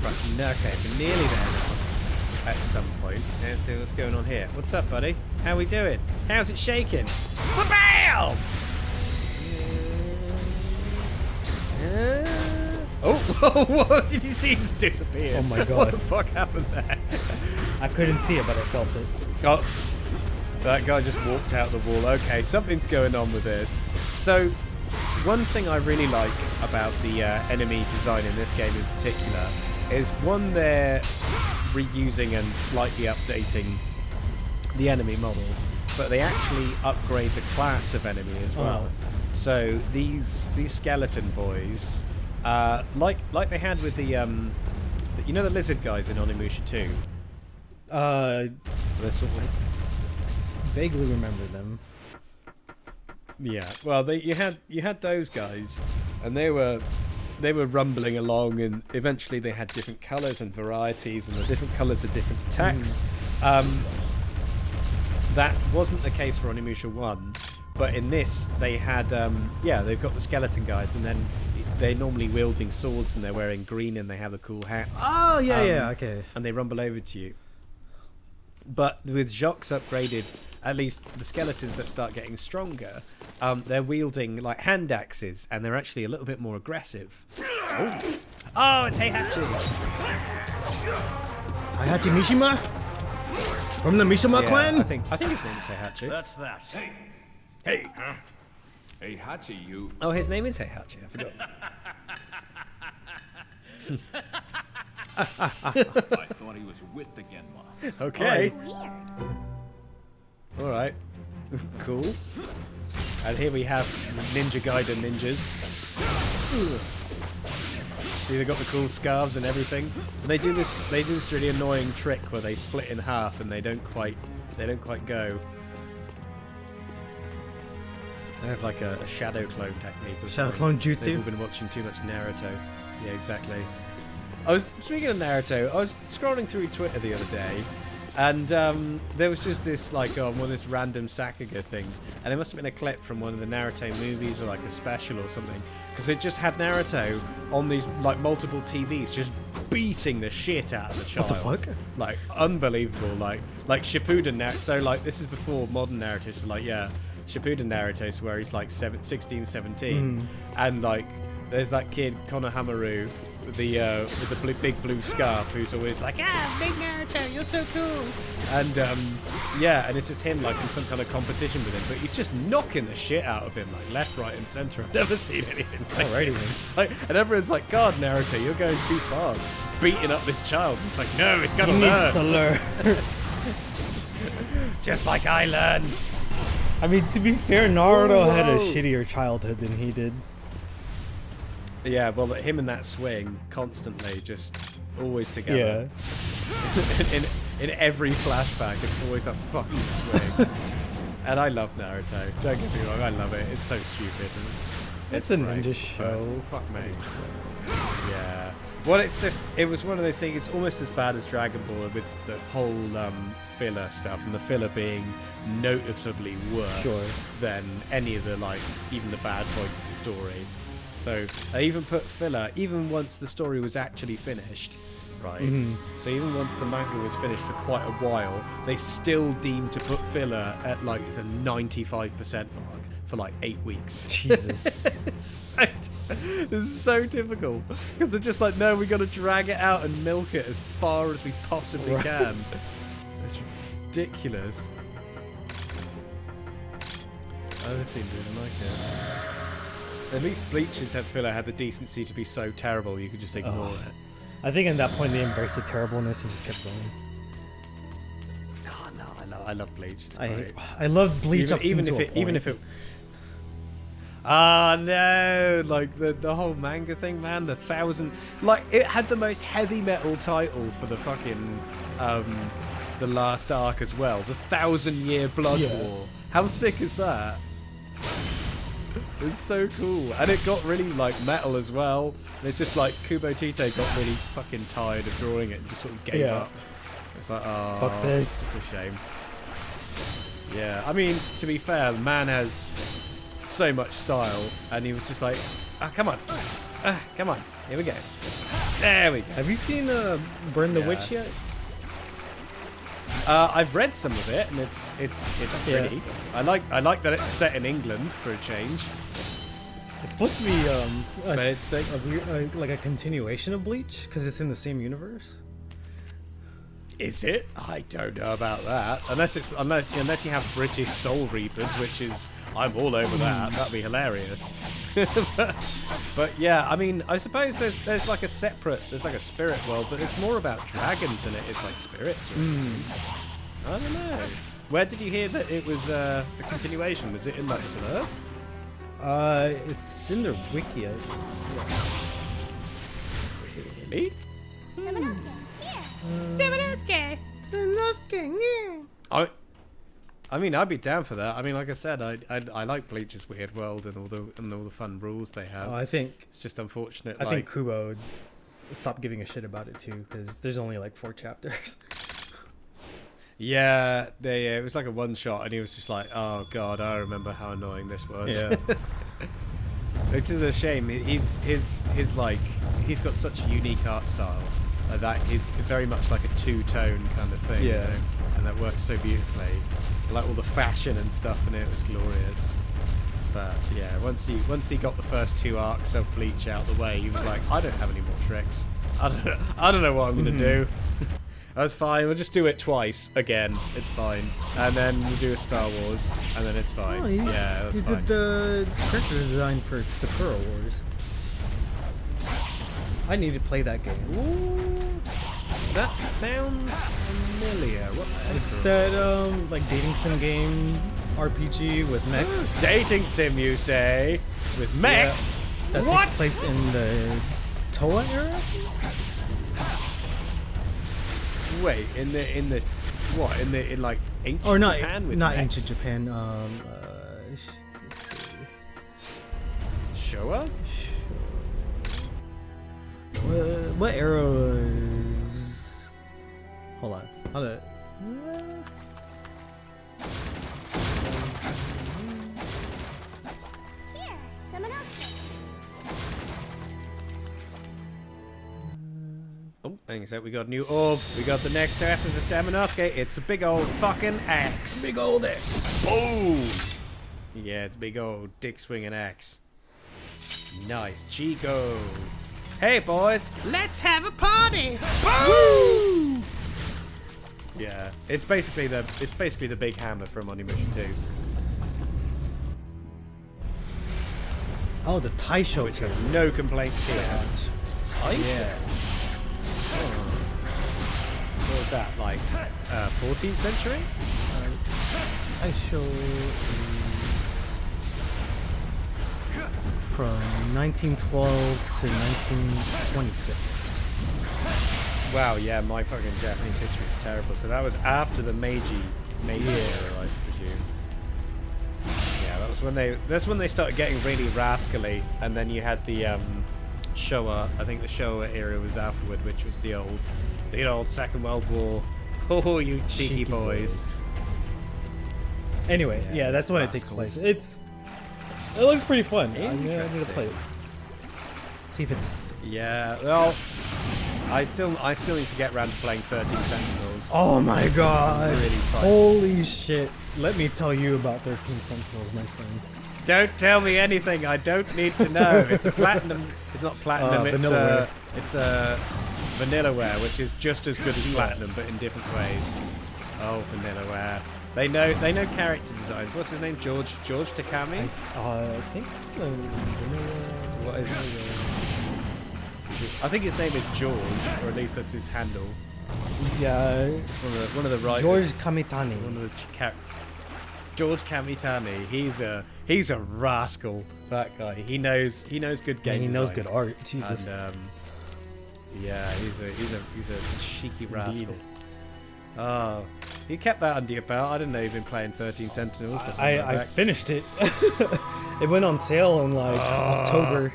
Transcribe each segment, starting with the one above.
Right, no, okay, we're nearly there now. At some point. Let's see what's going on here. What's up, buddy? How we doing? How's it shaking? Bam! Oh, what did you see? Just disappear. Oh my god. What the fuck happened there? I couldn't see it, but I felt it. Oh, that guy just walked out the wall. Okay, something's going on with this. So, one thing I really like about the enemy design in this game in particular is one, they're reusing and slightly updating the enemy models, but they actually upgrade the class of enemy as well. So these skeleton boys, like they had with the you know the lizard guys in Onimusha 2. They're sort of vaguely remember them. Yeah, well, you had those guys, and they were rumbling along, and eventually they had different colours and varieties, and the different colours of different attacks. That wasn't the case for Onimusha 1, but in this they had they've got the skeleton guys, and then they're normally wielding swords, and they're wearing green, and they have the cool hats. Oh yeah, okay. And they rumble over to you. But with Jacques upgraded, at least the skeletons that start getting stronger, they're wielding like hand axes, and they're actually a little bit more aggressive. Oh, it's Heihachi! Heihachi Mishima? From the Mishima clan? I think his name is Heihachi. That's that. Hey! Heihachi, you. Oh, his name is Heihachi, I forgot. I thought he was with the Genma. Okay. Alright. Cool. And here we have Ninja Gaiden ninjas. See, they got the cool scarves and everything. And they do this really annoying trick where they split in half and they don't quite go. They have like a shadow clone technique. Shadow clone jutsu? They've all been watching too much Naruto. Yeah, exactly. Speaking of Naruto, I was scrolling through Twitter the other day, and there was just this one of this random Sakuga things, and it must have been a clip from one of the Naruto movies or like a special or something, because it just had Naruto on these like multiple TVs just beating the shit out of the child. What the fuck? Like unbelievable, like Shippuden Naruto. So like this is before modern Naruto, so like Shippuden Naruto, so where he's like 16, 17, and like there's that kid Konohamaru with the big blue scarf who's always like, big Naruto, you're so cool. And and it's just him like in some kind of competition with him, but he's just knocking the shit out of him like left, right, and center. I've never seen anything like Alrighty it. then. It's like, and everyone's like, God, Naruto, you're going too far, beating up this child. It's like, no, it's gotta He learn. needs to learn. Just like I learned. I mean, to be fair, Naruto had a Whoa. shittier childhood than he did. Yeah, well, him and that swing constantly, just always together. Yeah. in every flashback, it's always that fucking swing. And I love Naruto. Don't get me wrong, I love it. It's so stupid. And It's a great, ninja show. but fuck me. Yeah. Well, it was one of those things. It's almost as bad as Dragon Ball with the whole filler stuff, and the filler being noticeably worse than any of the even the bad points of the story. So I even put filler, even once the story was actually finished, right? So even once the manga was finished for quite a while, they still deemed to put filler at like the 95% mark for like 8 weeks. Jesus. This is so typical, because they're just like, no, we got to drag it out and milk it as far as we possibly can. It's ridiculous. I don't seem to like it. At least Bleach's filler had the decency to be so terrible you could just ignore it. I think at that point they embraced the terribleness and just kept going. Oh no, I love Bleach. It's great. I love Bleach even if it. Ah no! Like the whole manga thing, man. The 1,000, it had the most heavy metal title for the fucking the last arc as well. The 1,000-year Blood War. How sick is that? It's so cool, and it got really metal as well. It's just like Kubo Tite got really fucking tired of drawing it and just sort of gave up. It's like, oh, fuck this. It's a shame. Yeah, I mean, to be fair, the man has so much style, and he was just like, come on, here we go. There we go. Have you seen Burn the Yeah. Witch yet? I've read some of it, and it's Yeah. pretty. I like that it's set in England for a change. It's supposed to be But it's like- like a continuation of Bleach because it's in the same universe. Is it? I don't know about that. Unless you have British Soul Reapers, which is I'm all over that. That'd be hilarious. but yeah, I mean, I suppose there's like a spirit world, but it's more about dragons than it is like spirits. I don't know. Where did you hear that it was a continuation? Was it in like the blurb? It's in the wiki. Really? I mean, I'd be down for that. I mean, like I said, I like Bleach's Weird World and all the fun rules they have. I think It's just unfortunate. I think Kubo stopped giving a shit about it too because there's only like 4 chapters. Yeah, it was like a one shot, and he was just like, "Oh God, I remember how annoying this was." Yeah. Which is a shame. He's got such a unique art style that is very much like a two-tone kind of thing. Yeah. You know? And that works so beautifully. Like all the fashion and stuff in it was glorious. But yeah, once he got the first 2 arcs of Bleach out the way, he was like, "I don't have any more tricks. I don't know what I'm gonna do." That's fine. We'll just do it twice again. It's fine. And then we'll do a Star Wars, and then it's fine. Oh, Yeah, that's he fine. did the character design for Sakura Wars. I need to play that game. Ooh, that sounds familiar. What's It's that like dating sim game RPG with mechs. dating sim, you say? With mechs? That What? takes place in the Toa era. Wait, in like ancient Or not Japan with not mechs? ancient Japan. Let's see. Showa? What era was? Hold on. Here, someone else. Oh, hang on a sec, we got a new orb. We got the next step of the Samanosuke. It's a big old fucking axe. Big old X. Boom! Yeah, it's a big old dick swinging axe. Nice, Chico. Hey boys, let's have a party! Boom! Yeah, it's basically the big hammer from Onimusha 2. Oh, the Taisho. Which have no complaints here. Yeah. What was that, like 14th century? Taisho from 1912 to 1926. Wow, yeah, my fucking Japanese history is terrible. So that was after the Meiji era, I presume. Yeah, that's when they started getting really rascally, and then you had the Showa. I think the Showa era was afterward, which was the old Second World War. Oh, you cheeky boys. Anyway, yeah, that's when it takes place. It looks pretty fun. I need to play it. See if it's. Yeah, well, I still need to get around to playing 13 Sentinels. Oh my god! Really psyched. Holy shit! Let me tell you about 13 Sentinels, my friend. Don't tell me anything. I don't need to know. It's a platinum. It's not platinum. Vanillaware. It's a Vanillaware, which is just as good as platinum, but in different ways. Oh, Vanillaware. They know character designs. What's his name? George Takami. I think. What is it? I think his name is George, or at least that's his handle. Yeah. One of the writers. George Kamitani. One of the George Kamitani. He's a rascal. That guy. He knows good game. And he knows design. good art. Jesus. And yeah, he's a cheeky rascal. Oh, you kept that under your belt. I didn't know you've been playing 13 Sentinels. I finished it. It went on sale in like October.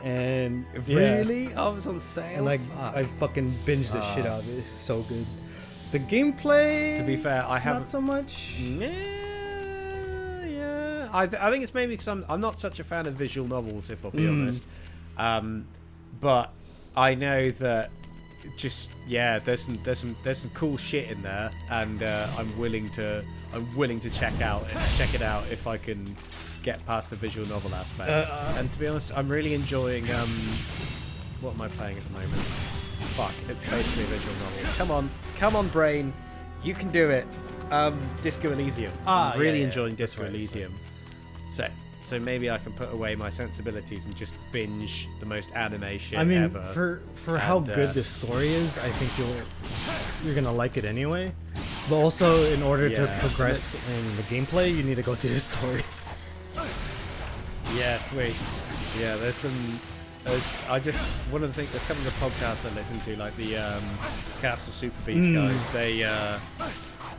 And Really? Oh, it was on sale. and I fucking binged the shit out of it. It's so good. The gameplay. To be fair, I haven't not so much. Yeah. I think it's maybe because I'm not such a fan of visual novels, if I'll be honest. But I know that there's some cool shit in there, and I'm willing to check it out if I can get past the visual novel aspect. And to be honest, I'm really enjoying what am I playing at the moment? Fuck, it's basically a visual novel. Come on, brain, you can do it. Disco Elysium. I'm really enjoying Disco Elysium. So maybe I can put away my sensibilities and just binge the most anime shit ever. For how good the story is, I think you're gonna like it anyway. But also, in order to progress in the gameplay, you need to go through the story. Yeah, sweet. Yeah, there's some. One of the things, a couple of the podcasts I listen to, like the Castle Super Beast guys,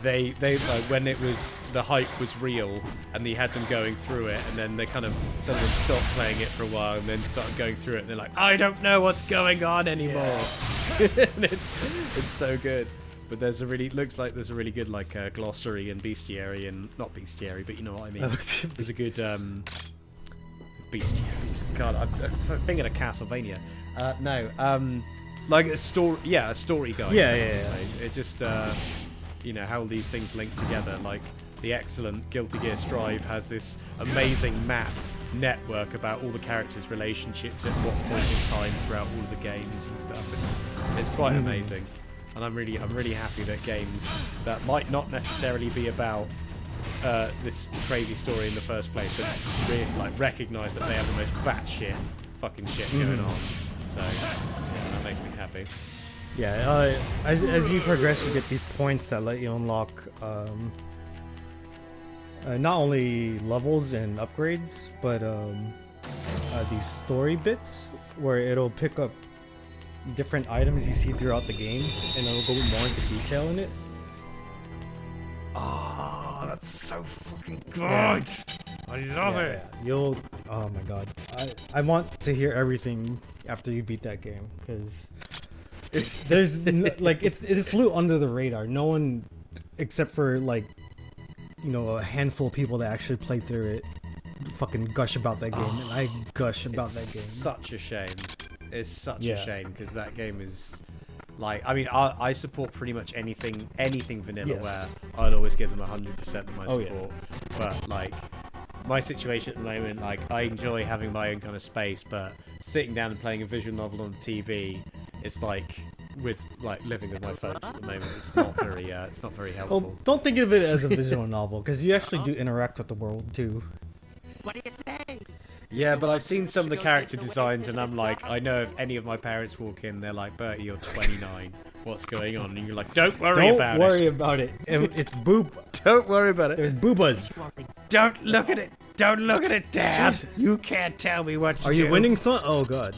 they like when it was the hype was real and you had them going through it, and then they some of them stopped playing it for a while and then started going through it, and they're like, I don't know what's going on anymore. And it's so good. But looks like there's a really good like glossary and bestiary, and not bestiary, but you know what I mean. There's a good bestiary. God, I'm thinking of Castlevania. Like a story guide. Yeah. It just how these things link together. Like the excellent Guilty Gear Strive has this amazing map network about all the characters' relationships at what point in time throughout all of the games and stuff. It's quite amazing, and I'm really happy that games that might not necessarily be about this crazy story in the first place, but recognize that they have the most batshit fucking shit going on. So that makes me happy. Yeah, as you progress, you get these points that let you unlock not only levels and upgrades, but these story bits where it'll pick up different items you see throughout the game, and it'll go more into detail in it. Oh, that's so fucking good! Yeah. I love it. Yeah. Oh my god, I want to hear everything after you beat that game, because there's it flew under the radar. No one, except for a handful of people that actually played through it, fucking gush about that game, and I gush about that game. Such a shame. It's such a shame, because that game is I support pretty much anything vanilla where I'd always give them 100% of my support. But my situation at the moment, I enjoy having my own kind of space, but sitting down and playing a visual novel on the TV, it's with living with my folks at the moment, it's not very helpful. Well, don't think of it as a visual novel, because you actually do interact with the world too. What do you say? Yeah, but I've seen some of the character designs, and I'm like, I know if any of my parents walk in, they're like, Bertie, you're 29. What's going on? And you're like, don't worry about it. Don't worry about it. It's boob. Don't worry about it. There's boobas. Don't look at it. Don't look at it, Dad. Jesus. You can't tell me what to do. Are you winning, son? Oh, God.